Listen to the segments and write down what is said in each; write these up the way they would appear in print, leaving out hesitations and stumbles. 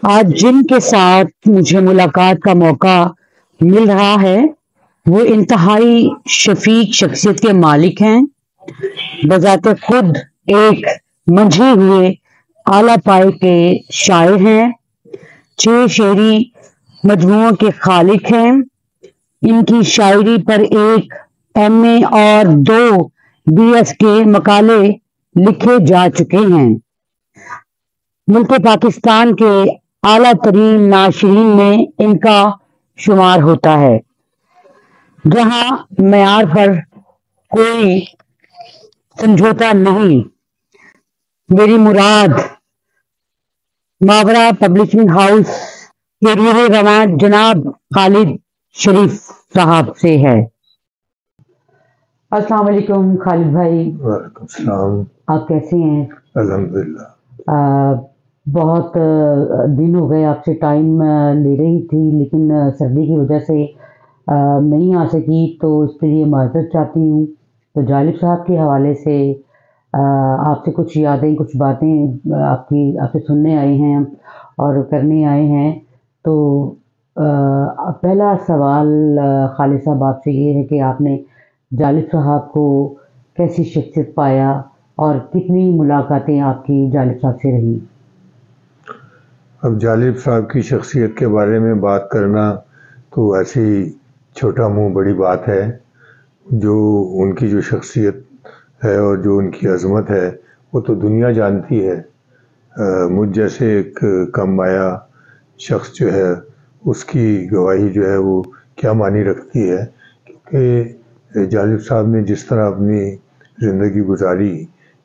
آج جن کے ساتھ مجھے ملاقات کا موقع مل رہا ہے وہ انتہائی شفیق شخصیت کے مالک ہیں، بذات خود ایک منجھے ہوئے اعلیٰ پائے کے شاعر ہیں، 6 شعری مجموعوں کے خالق ہیں۔ ان کی شاعری پر ایک ایم اے اور 2 بی ایس کے مقالے لکھے جا چکے ہیں۔ ملک پاکستان کے اعلیٰ ترین ناشرین میں ان کا شمار ہوتا ہے، جہاں معیار پر کوئی سمجھوتا نہیں۔ میری مراد ماورا پبلشنگ ہاؤس کے روح رواں جناب خالد شریف صاحب سے ہے۔ السلام علیکم خالد بھائی۔ وعلیکم السلام۔ آپ کیسے ہیں؟ الحمدللہ۔ بہت دن ہو گئے آپ سے ٹائم لے رہی تھی، لیکن سردی کی وجہ سے نہیں آ سکی، تو اس کے لیے معذرت چاہتی ہوں۔ تو جالب صاحب کے حوالے سے آپ سے کچھ یادیں، کچھ باتیں آپ سے سننے آئے ہیں اور کرنے آئے ہیں۔ تو پہلا سوال خالد صاحب آپ سے یہ ہے کہ آپ نے جالب صاحب کو کیسی شخصیت پایا اور کتنی ملاقاتیں آپ کی جالب صاحب سے رہی؟ اب جالب صاحب کی شخصیت کے بارے میں بات کرنا تو ایسی چھوٹا منہ بڑی بات ہے۔ جو ان کی جو شخصیت ہے اور جو ان کی عظمت ہے وہ تو دنیا جانتی ہے۔ مجھ جیسے ایک کم مایہ شخص جو ہے اس کی گواہی جو ہے وہ کیا معنی رکھتی ہے، کیونکہ جالب صاحب نے جس طرح اپنی زندگی گزاری،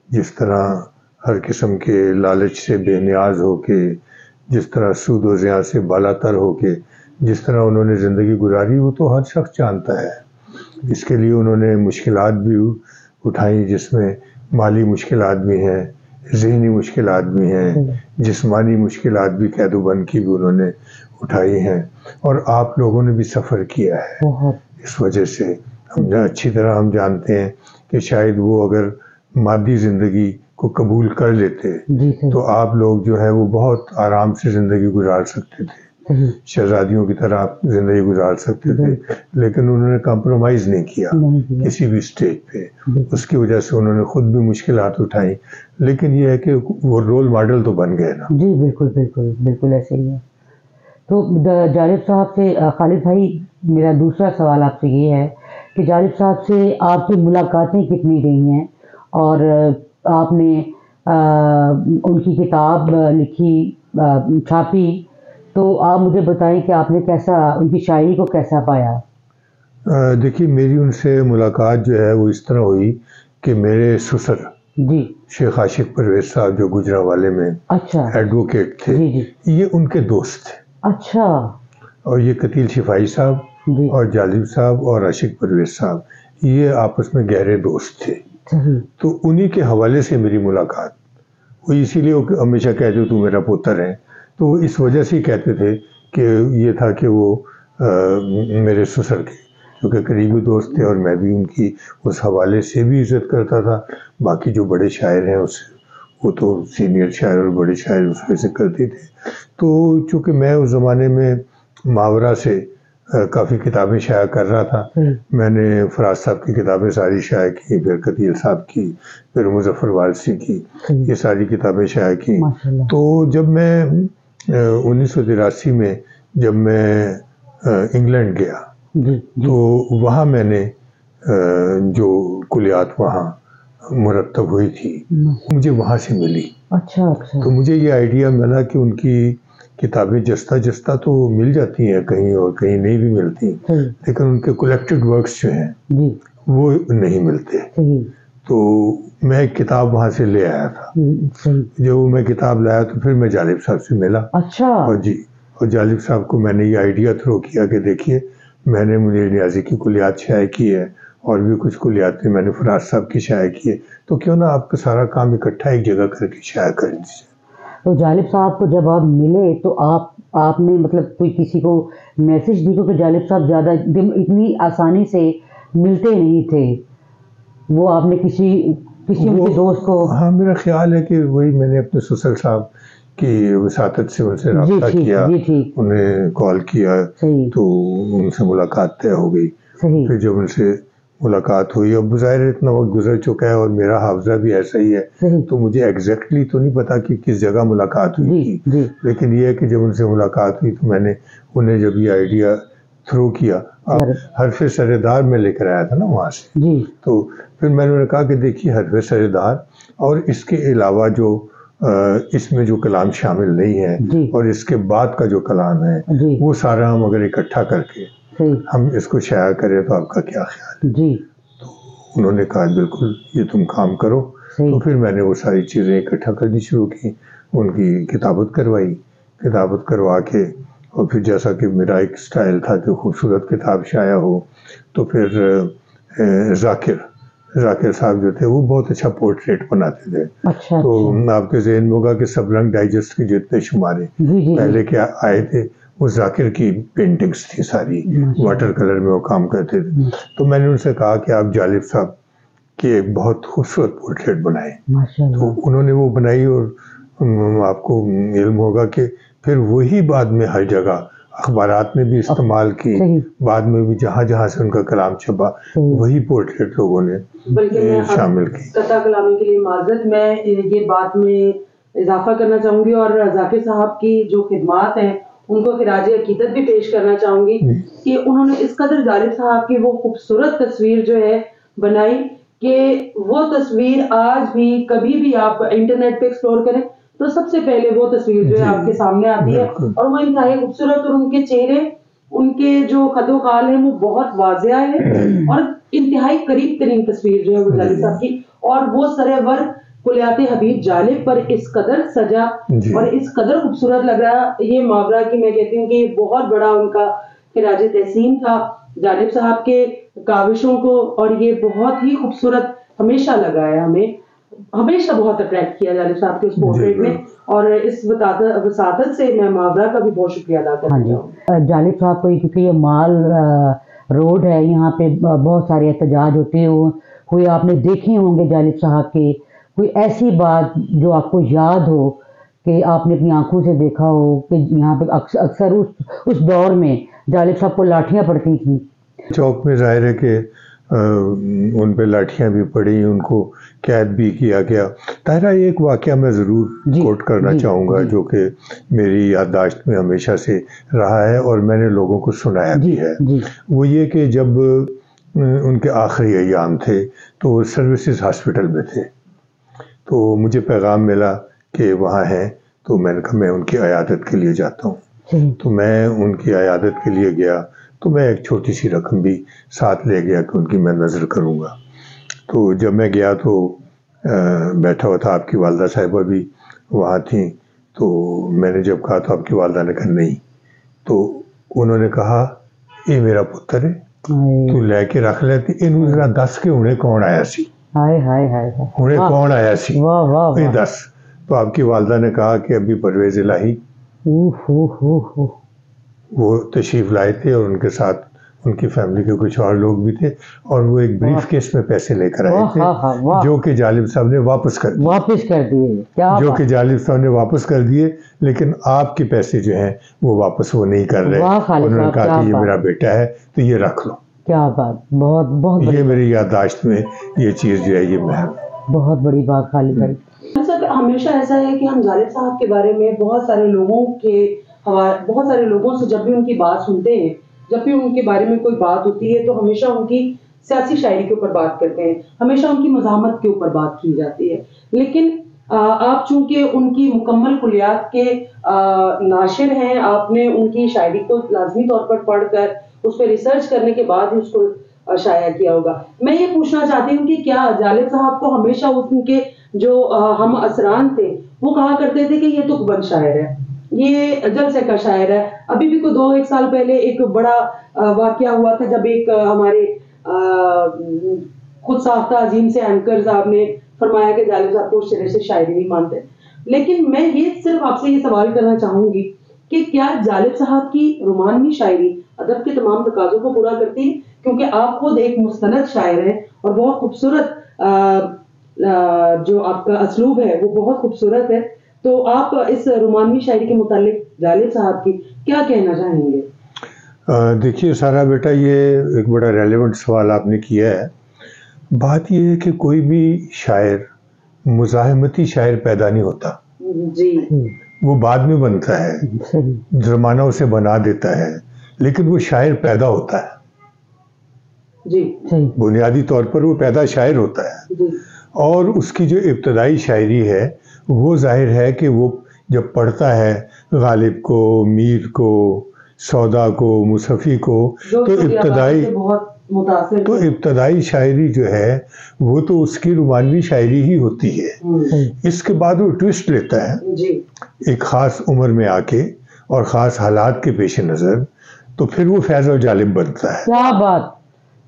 جس طرح ہر قسم کے لالچ سے بے نیاز ہو کے، جس طرح سود و زیاں سے بالاتر ہو کے جس طرح انہوں نے زندگی گزاری، وہ تو ہر شخص جانتا ہے۔ اس کے لیے انہوں نے مشکلات بھی اٹھائیں، جس میں مالی مشکلات بھی ہیں، ذہنی مشکلات بھی ہیں، جسمانی مشکلات بھی، قید و بند کی بھی انہوں نے اٹھائی ہیں، اور آپ لوگوں نے بھی سفر کیا ہے۔ اس وجہ سے اچھی طرح ہم جانتے ہیں کہ شاید وہ اگر مادی زندگی کو قبول کر لیتے تو آپ لوگ جو ہے وہ بہت آرام سے زندگی گزار سکتے تھے، شہزادیوں کی طرح زندگی گزار سکتے تھے، لیکن انہوں نے کمپرومائز نہیں کیا کسی بھی سٹیج پہ۔ اس کی وجہ سے انہوں نے خود بھی مشکلات اٹھائیں، لیکن یہ ہے کہ وہ رول ماڈل تو بن گئے نا۔ جی بالکل بالکل بالکل ایسے ہی ہے۔ تو جالب صاحب سے خالد بھائی، میرا دوسرا سوال آپ سے یہ ہے کہ جالب صاحب سے آپ کی ملاقاتیں کتنی رہی ہیں، اور آپ نے ان کی کتاب لکھی، چھاپی، تو آپ مجھے بتائیں کہ آپ نے کیسا ان کی شاعری کو کیسا پایا؟ دیکھیے، میری ان سے ملاقات جو ہے وہ اس طرح ہوئی کہ میرے سسر جی شیخ عاشق پرویز صاحب جو گجرانوالے میں اچھا ایڈوکیٹ تھے، یہ ان کے دوست تھے۔ اچھا۔ اور یہ قتیل شفائی صاحب اور جالب صاحب اور عاشق پرویز صاحب یہ آپس میں گہرے دوست تھے۔ تو انہی کے حوالے سے میری ملاقات وہ اسی لیے ہمیشہ کہتے تو میرا پتر ہے، تو وہ اس وجہ سے کہتے تھے کہ یہ تھا کہ وہ میرے سسر کے کیونکہ قریبی دوست تھے، اور میں بھی ان کی اس حوالے سے بھی عزت کرتا تھا۔ باقی جو بڑے شاعر ہیں اس وہ تو سینئر شاعر اور بڑے شاعر اس وجہ سے کرتے تھے۔ تو چونکہ میں اس زمانے میں ماورا سے کافی کتابیں شائع کر رہا تھا، میں نے فراز صاحب کی کتابیں ساری شائع کی، پھر قتیل صاحب کی، پھر مظفر وارثی کی، یہ ساری کتابیں شائع کی۔ تو جب میں 1983 میں جب میں انگلینڈ گیا تو وہاں میں نے جو کلیات وہاں مرتب ہوئی تھی مجھے وہاں سے ملی۔ تو مجھے یہ آئیڈیا ملا کہ ان کی کتابیں جستہ جستہ تو مل جاتی ہیں کہیں اور کہیں نہیں بھی ملتی، لیکن ان کے کلیکٹڈ ورکس جو ہیں وہ نہیں ملتے۔ تو میں ایک کتاب وہاں سے لے آیا تھا۔ جب میں کتاب لایا تو پھر میں جالب صاحب سے ملا، اور جالب صاحب کو میں نے یہ آئیڈیا تھرو کیا کہ دیکھیے، میں نے منیر نیازی کی کلیات شائع کی ہے، اور بھی کچھ کلیات میں نے فراز صاحب کی شائع کی ہے، تو کیوں نہ آپ کا سارا کام اکٹھا ایک جگہ کر کے شائع کر دیجیے۔ تو جالب صاحب کو جب آپ ملے تو آپ نے مطلب کوئی کسی کو میسج دی؟ کیونکہ جالب صاحب زیادہ اتنی آسانی سے ملتے نہیں تھے، وہ آپ نے کسی دوست کو؟ ہاں، میرا خیال ہے کہ وہی میں نے اپنے سسر صاحب کہ وساطت سے ان سے رابطہ کیا، انہیں کال کیا تو ان سے ملاقات طے ہو گئی. پھر جب ان سے ملاقات ہوئی، اب ظاہر اتنا وقت گزر چکا ہے اور میرا حافظہ بھی ایسا ہی ہے تو مجھے ایگزیکٹلی تو نہیں پتا کہ کس جگہ ملاقات ہوئی تھی، لیکن یہ ہے کہ جب ان سے ملاقات ہوئی تو میں نے انہیں جب یہ آئیڈیا تھرو کیا، حرف سردار میں لے کر آیا تھا نا وہاں سے، تو پھر میں نے کہا کہ دیکھیے حرف سردار اور اس کے علاوہ جو اس میں جو کلام شامل نہیں ہے اور اس کے بعد کا جو کلام ہے وہ سارا ہم اگر اکٹھا کر کے ہم اس کو شائع کریں تو آپ کا کیا خیال ہے؟ تو انہوں نے کہا بالکل یہ تم کام کرو. تو پھر میں نے وہ ساری چیزیں اکٹھا کرنی شروع کی، ان کی کتابت کروائی، کتابت کروا کے اور پھر جیسا کہ میرا ایک سٹائل تھا کہ خوبصورت کتاب شائع ہو، تو پھر ذاکر صاحب جو تھے وہ بہت اچھا پورٹریٹ بناتے تھے. تو آپ کے ذہن میں ہوگا کہ سبرنگ ڈائجسٹ کے جتنے شمارے پہلے کے آئے تھے وہ ذاکر کی پینٹنگز تھی ساری، واٹر کلر میں وہ کام کرتے تھے. تو میں نے ان سے کہا کہ آپ جالب صاحب کی ایک بہت خوبصورت پورٹریٹ بنائیں. تو انہوں نے وہ بنائی اور آپ کو علم ہوگا کہ پھر وہی بعد میں ہر جگہ اخبارات میں بھی استعمال کی، بعد میں بھی جہاں جہاں سے ان کا کلام چھپا وہی پورٹریٹ لوگوں نے شامل کی. قطع کلامی کے لیے معذرت، میں یہ بات میں اضافہ کرنا چاہوں گی اور ذاکر صاحب کی جو خدمات ہیں ان کو خراج عقیدت بھی پیش کرنا چاہوں گی کہ انہوں نے اس قدر جالب صاحب کی وہ خوبصورت تصویر جو ہے بنائی کہ وہ تصویر آج بھی کبھی بھی آپ انٹرنیٹ پہ ایکسپلور کریں تو سب سے پہلے وہ تصویر جو ہے آپ کے سامنے آتی ہے، اور وہ انتہائی خوبصورت، اور ان کے چہرے، ان کے جو خد و خال ہیں وہ بہت واضح ہے اور انتہائی قریب ترین تصویر جو ہے وہ جالب صاحب کی، اور وہ سرور کلیات حبیب جالب پر اس قدر سجا اور اس قدر خوبصورت لگ رہا. یہ محاورہ کی میں کہتی ہوں کہ یہ بہت بڑا ان کا خراج تحسین تھا جالب صاحب کے کاوشوں کو، اور یہ بہت ہی خوبصورت ہمیشہ لگا ہے، ہمیں ہمیشہ بہت اٹریکٹ کیا جالب صاحب کے اس پورٹریٹ نے، اور اس وساطت سے میں محاورہ کا بھی بہت شکریہ ادا کرنا چاہوں. جالب صاحب کو کیونکہ یہ مال روڈ ہے، یہاں پہ بہت سارے احتجاج ہوتے ہوئے آپ نے دیکھے ہوں گے جالب صاحب کے. کوئی ایسی بات جو آپ کو یاد ہو کہ آپ نے اپنی آنکھوں سے دیکھا ہو کہ یہاں پہ اکثر اس دور میں جالب صاحب کو لاٹھیاں پڑتی تھیں؟ چوک میں ظاہر ہے کہ ان پہ لاٹھیاں بھی پڑی، ان کو قید بھی کیا گیا. طاہرہ ایک واقعہ میں ضرور کوٹ کرنا چاہوں گا جو کہ میری یادداشت میں ہمیشہ سے رہا ہے اور میں نے لوگوں کو سنایا بھی ہے. وہ یہ کہ جب ان کے آخری ایام تھے تو سروسز ہاسپٹل میں تھے، تو مجھے پیغام ملا کہ وہاں ہیں، تو میں نے کہا میں ان کی عیادت کے لیے جاتا ہوں. تو میں ان کی عیادت کے لیے گیا، تو میں ایک چھوٹی سی رقم بھی ساتھ لے گیا کہ ان کی میں نظر کروں گا. تو جب میں گیا تو بیٹھا ہوا تھا، آپ کی والدہ صاحبہ بھی وہاں تھیں. تو میں نے جب کہا تو آپ کی والدہ نے کہا نہیں. تو انہوں نے کہا یہ میرا پتر ہے، تو لے کے رکھ لیتی، انہوں ذرا دس کے انہیں کون آیا سی، انہیں کون آیا سی، دس. تو آپ کی والدہ نے کہا کہ ابھی پرویز الہی وہ تشریف لائے تھے اور ان کے ساتھ ان کی فیملی کے کچھ اور لوگ بھی تھے، اور وہ ایک بریف کیس میں پیسے لے کر آئے تھے جو کہ جالب صاحب نے واپس کر دیے، جو کہ جالب صاحب نے واپس کر دیے، لیکن آپ کے پیسے جو ہیں وہ واپس وہ نہیں کر رہے. انہوں نے کہا کہ یہ میرا بیٹا ہے تو یہ رکھ لو. کیا بات، بہت یہ میری یادداشت میں یہ چیز جو ہے یہ بہت بڑی بات خالد بھائی. ہمیشہ ایسا ہے کہ ہم جالب صاحب کے بارے میں بہت سارے لوگوں سے جب بھی ان کی بات سنتے ہیں، جب بھی ان کے بارے میں کوئی بات ہوتی ہے تو ہمیشہ ان کی سیاسی شاعری کے اوپر بات کرتے ہیں، ہمیشہ ان کی مزاحمت کے اوپر بات کی جاتی ہے. لیکن آپ چونکہ ان کی مکمل کلیات کے ناشر ہیں، آپ نے ان کی شاعری کو لازمی طور پر پڑھ کر اس پہ ریسرچ کرنے کے بعد ہی اس کو شائع کیا ہوگا. میں یہ پوچھنا چاہتی ہوں کہ کیا جالب صاحب کو ہمیشہ ان کے جو ہم اسران تھے وہ کہا کرتے تھے کہ یہ تو بند شاعر ہے، یہ جلسے کا شاعر ہے؟ ابھی بھی کوئی 2-1 سال پہلے ایک بڑا واقعہ ہوا تھا جب ایک ہمارے خود ساختہ عظیم سے اینکر صاحب نے فرمایا کہ جالب صاحب کو اس طرح سے شاعری نہیں مانتے. لیکن میں یہ صرف آپ سے یہ سوال کرنا چاہوں گی کہ کیا جالب صاحب کی رومانوی شاعری ادب کے تمام تقاضوں کو پورا کرتی ہے؟ کیونکہ آپ خود ایک مستند شاعر ہیں اور بہت خوبصورت جو آپ کا اسلوب ہے وہ بہت خوبصورت ہے. تو آپ اس رومانوی شاعری کے متعلق جالب صاحب کی کیا کہنا چاہیں گے؟ دیکھیے سارا بیٹا، یہ ایک بڑا ریلیونٹ سوال آپ نے کیا ہے. بات یہ ہے کہ کوئی بھی شاعر مزاحمتی شاعر پیدا نہیں ہوتا. جی. وہ بعد میں بنتا ہے، زمانہ اسے بنا دیتا ہے، لیکن وہ شاعر پیدا ہوتا ہے. جی. بنیادی طور پر وہ پیدا شاعر ہوتا ہے. جی. اور اس کی جو ابتدائی شاعری ہے وہ ظاہر ہے کہ وہ جب پڑھتا ہے غالب کو، میر کو، سودا کو، مصفی کو، تو ابتدائی شاعری جو ہے وہ تو اس کی رومانوی شاعری ہی ہوتی ہے. اس کے بعد وہ ٹوسٹ لیتا ہے ایک خاص عمر میں آ کے اور خاص حالات کے پیش نظر، تو پھر وہ فیض و جالب بنتا ہے. کیا بات،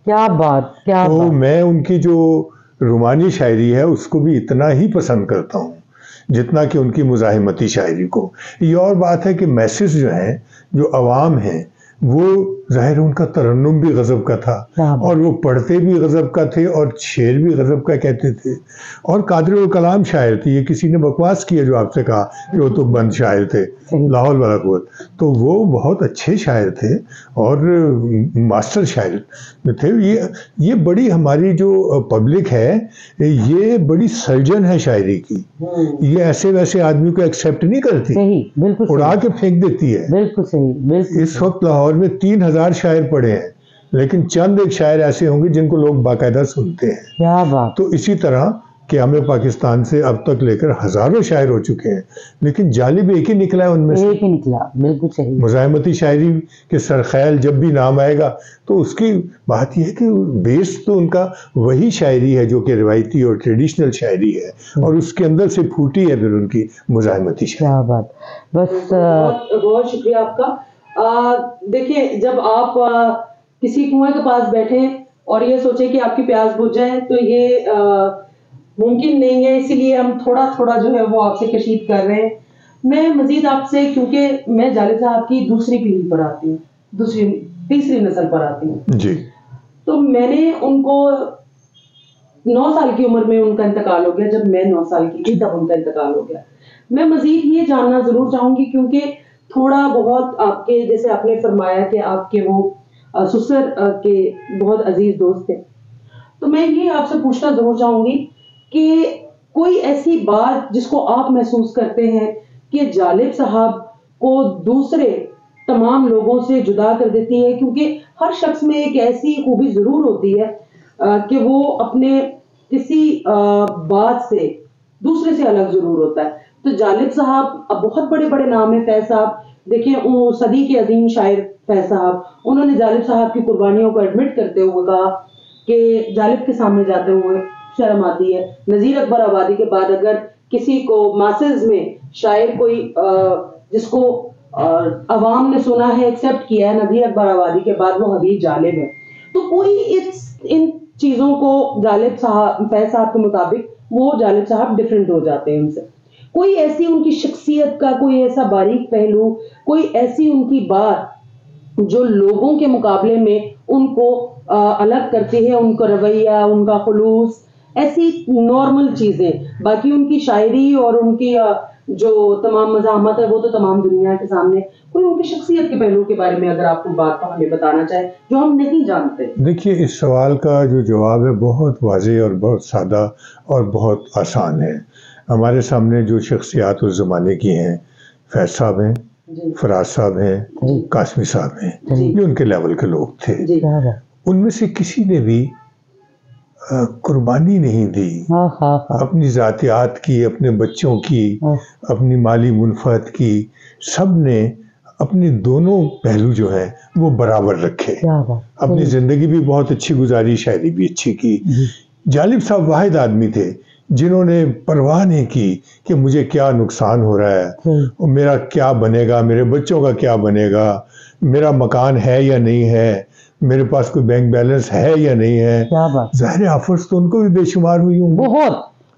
کیا بات، کیا تو بات. میں ان کی جو رومانی شاعری ہے اس کو بھی اتنا ہی پسند کرتا ہوں جتنا کہ ان کی مزاحمتی شاعری کو. یہ اور بات ہے کہ میسز جو ہیں، جو عوام ہیں، وہ ظاہر ان کا ترنم بھی غضب کا تھا اور وہ پڑھتے بھی غضب کا تھے اور شعر بھی غضب کا کہتے تھے، اور قادر الکلام شاعر تھے. یہ کسی نے بکواس کیا جو آپ سے کہا کہ وہ تو بند شاعر تھے، لا حول ولا قوت. تو وہ بہت اچھے شاعر تھے اور ماسٹر شاعر تھے. یہ بڑی ہماری جو پبلک ہے یہ بڑی سرجن ہے شاعری کی. یہ ایسے ویسے آدمی کو ایکسیپٹ نہیں کرتی، اڑا کے پھینک دیتی ہے. بالکل صحیح. اس وقت لاہور میں 3000 شاعر پڑھے ہیں، لیکن چند ایک شاعر ایسے ہوں گے جن کو لوگ باقاعدہ سنتے ہیں. کیا بات. تو اسی طرح قیام پاکستان سے اب تک لے کر ہزاروں شاعر ہو چکے ہیں، لیکن جالب ایک ہی نکلا ہے ان میں سے. ایک ہی نکلا، بالکل صحیح. مزاحمتی شاعری کے سرخیل جب بھی نام آئے گا تو اس کی بات یہ ہے کہ بیس تو ان کا وہی شاعری ہے جو کہ روایتی اور ٹریڈیشنل شاعری ہے، اور اس کے اندر سے پھوٹی ہے پھر ان کی مزاحمتی شاعری. کیا بات. بس بہت شکریہ آپ کا. دیکھیں، جب آپ کسی کنویں کے پاس بیٹھے اور یہ سوچیں کہ آپ کی پیاس بجھ جائے تو یہ ممکن نہیں ہے، اسی لیے ہم تھوڑا تھوڑا جو ہے وہ آپ سے کشید کر رہے ہیں. میں مزید آپ سے، کیونکہ میں جالب صاحب کی دوسری پیڑھی پر آتی ہوں، تیسری نسل پر آتی ہوں جی. تو میں نے ان کو 9 سال کی عمر میں ان کا انتقال ہو گیا. جب میں 9 سال کی تھی تب ان کا انتقال ہو گیا. میں مزید یہ جاننا ضرور چاہوں گی، کیونکہ تھوڑا بہت آپ کے، جیسے آپ نے فرمایا کہ آپ کے وہ سسر کے بہت عزیز دوست تھے، تو میں یہ آپ سے پوچھنا ضرور چاہوں گی کہ کوئی ایسی بات جس کو آپ محسوس کرتے ہیں کہ جالب صاحب کو دوسرے تمام لوگوں سے جدا کر دیتی ہے، کیونکہ ہر شخص میں ایک ایسی خوبی ضرور ہوتی ہے کہ وہ اپنے کسی بات سے دوسرے سے الگ ضرور ہوتا ہے. تو جالب صاحب بہت بڑے بڑے نام ہیں. فیض صاحب دیکھیں، صدی کے عظیم شاعر فیض صاحب، انہوں نے جالب صاحب کی قربانیوں کو ایڈمٹ کرتے ہوئے کہا کہ جالب کے سامنے جاتے ہوئے شرم آتی ہے. نذیر اکبر آبادی کے بعد اگر کسی کو ماسز میں شاعر کوئی جس کو عوام نے سنا ہے، ایکسیپٹ کیا ہے، نذیر اکبر آبادی کے بعد وہ حبیب جالب ہے. تو کوئی ان چیزوں کو جالب صاحب، فیض صاحب کے مطابق وہ جالب صاحب ڈیفرنٹ ہو جاتے ہیں ان سے. کوئی ایسی ان کی شخصیت کا کوئی ایسا باریک پہلو، کوئی ایسی ان کی بات جو لوگوں کے مقابلے میں ان کو الگ کرتی ہے، ان کا رویہ، ان کا خلوص، ایسی نارمل چیزیں. باقی ان کی شاعری اور ان کی جو تمام مزاحمت ہے وہ تو تمام دنیا کے سامنے. کوئی ان کی شخصیت کے پہلو کے بارے میں اگر آپ کو بات ہمیں بتانا چاہے جو ہم نہیں جانتے. دیکھیے، اس سوال کا جو جواب ہے بہت واضح اور بہت سادہ اور بہت آسان ہے. ہمارے سامنے جو شخصیات اس زمانے کی ہیں، فیض صاحب ہیں، فراز صاحب ہیں، قاسمی صاحب ہیں، یہ ان کے لیول کے لوگ تھے. ان میں سے کسی نے بھی قربانی نہیں دی اپنی ذاتیات کی، اپنے بچوں کی، اپنی مالی منفعت کی. سب نے اپنے دونوں پہلو جو ہیں وہ برابر رکھے. اپنی زندگی بھی بہت اچھی گزاری، شاعری بھی اچھی کی. جالب صاحب واحد آدمی تھے جنہوں نے پرواہ نہیں کی کہ مجھے کیا نقصان ہو رہا ہے، میرا کیا بنے گا، میرے بچوں کا کیا بنے گا، میرا مکان ہے یا نہیں ہے، میرے پاس کوئی بینک بیلنس ہے یا نہیں ہے. ظاہر آفرز تو ان کو بھی بے شمار ہوئی ہوں.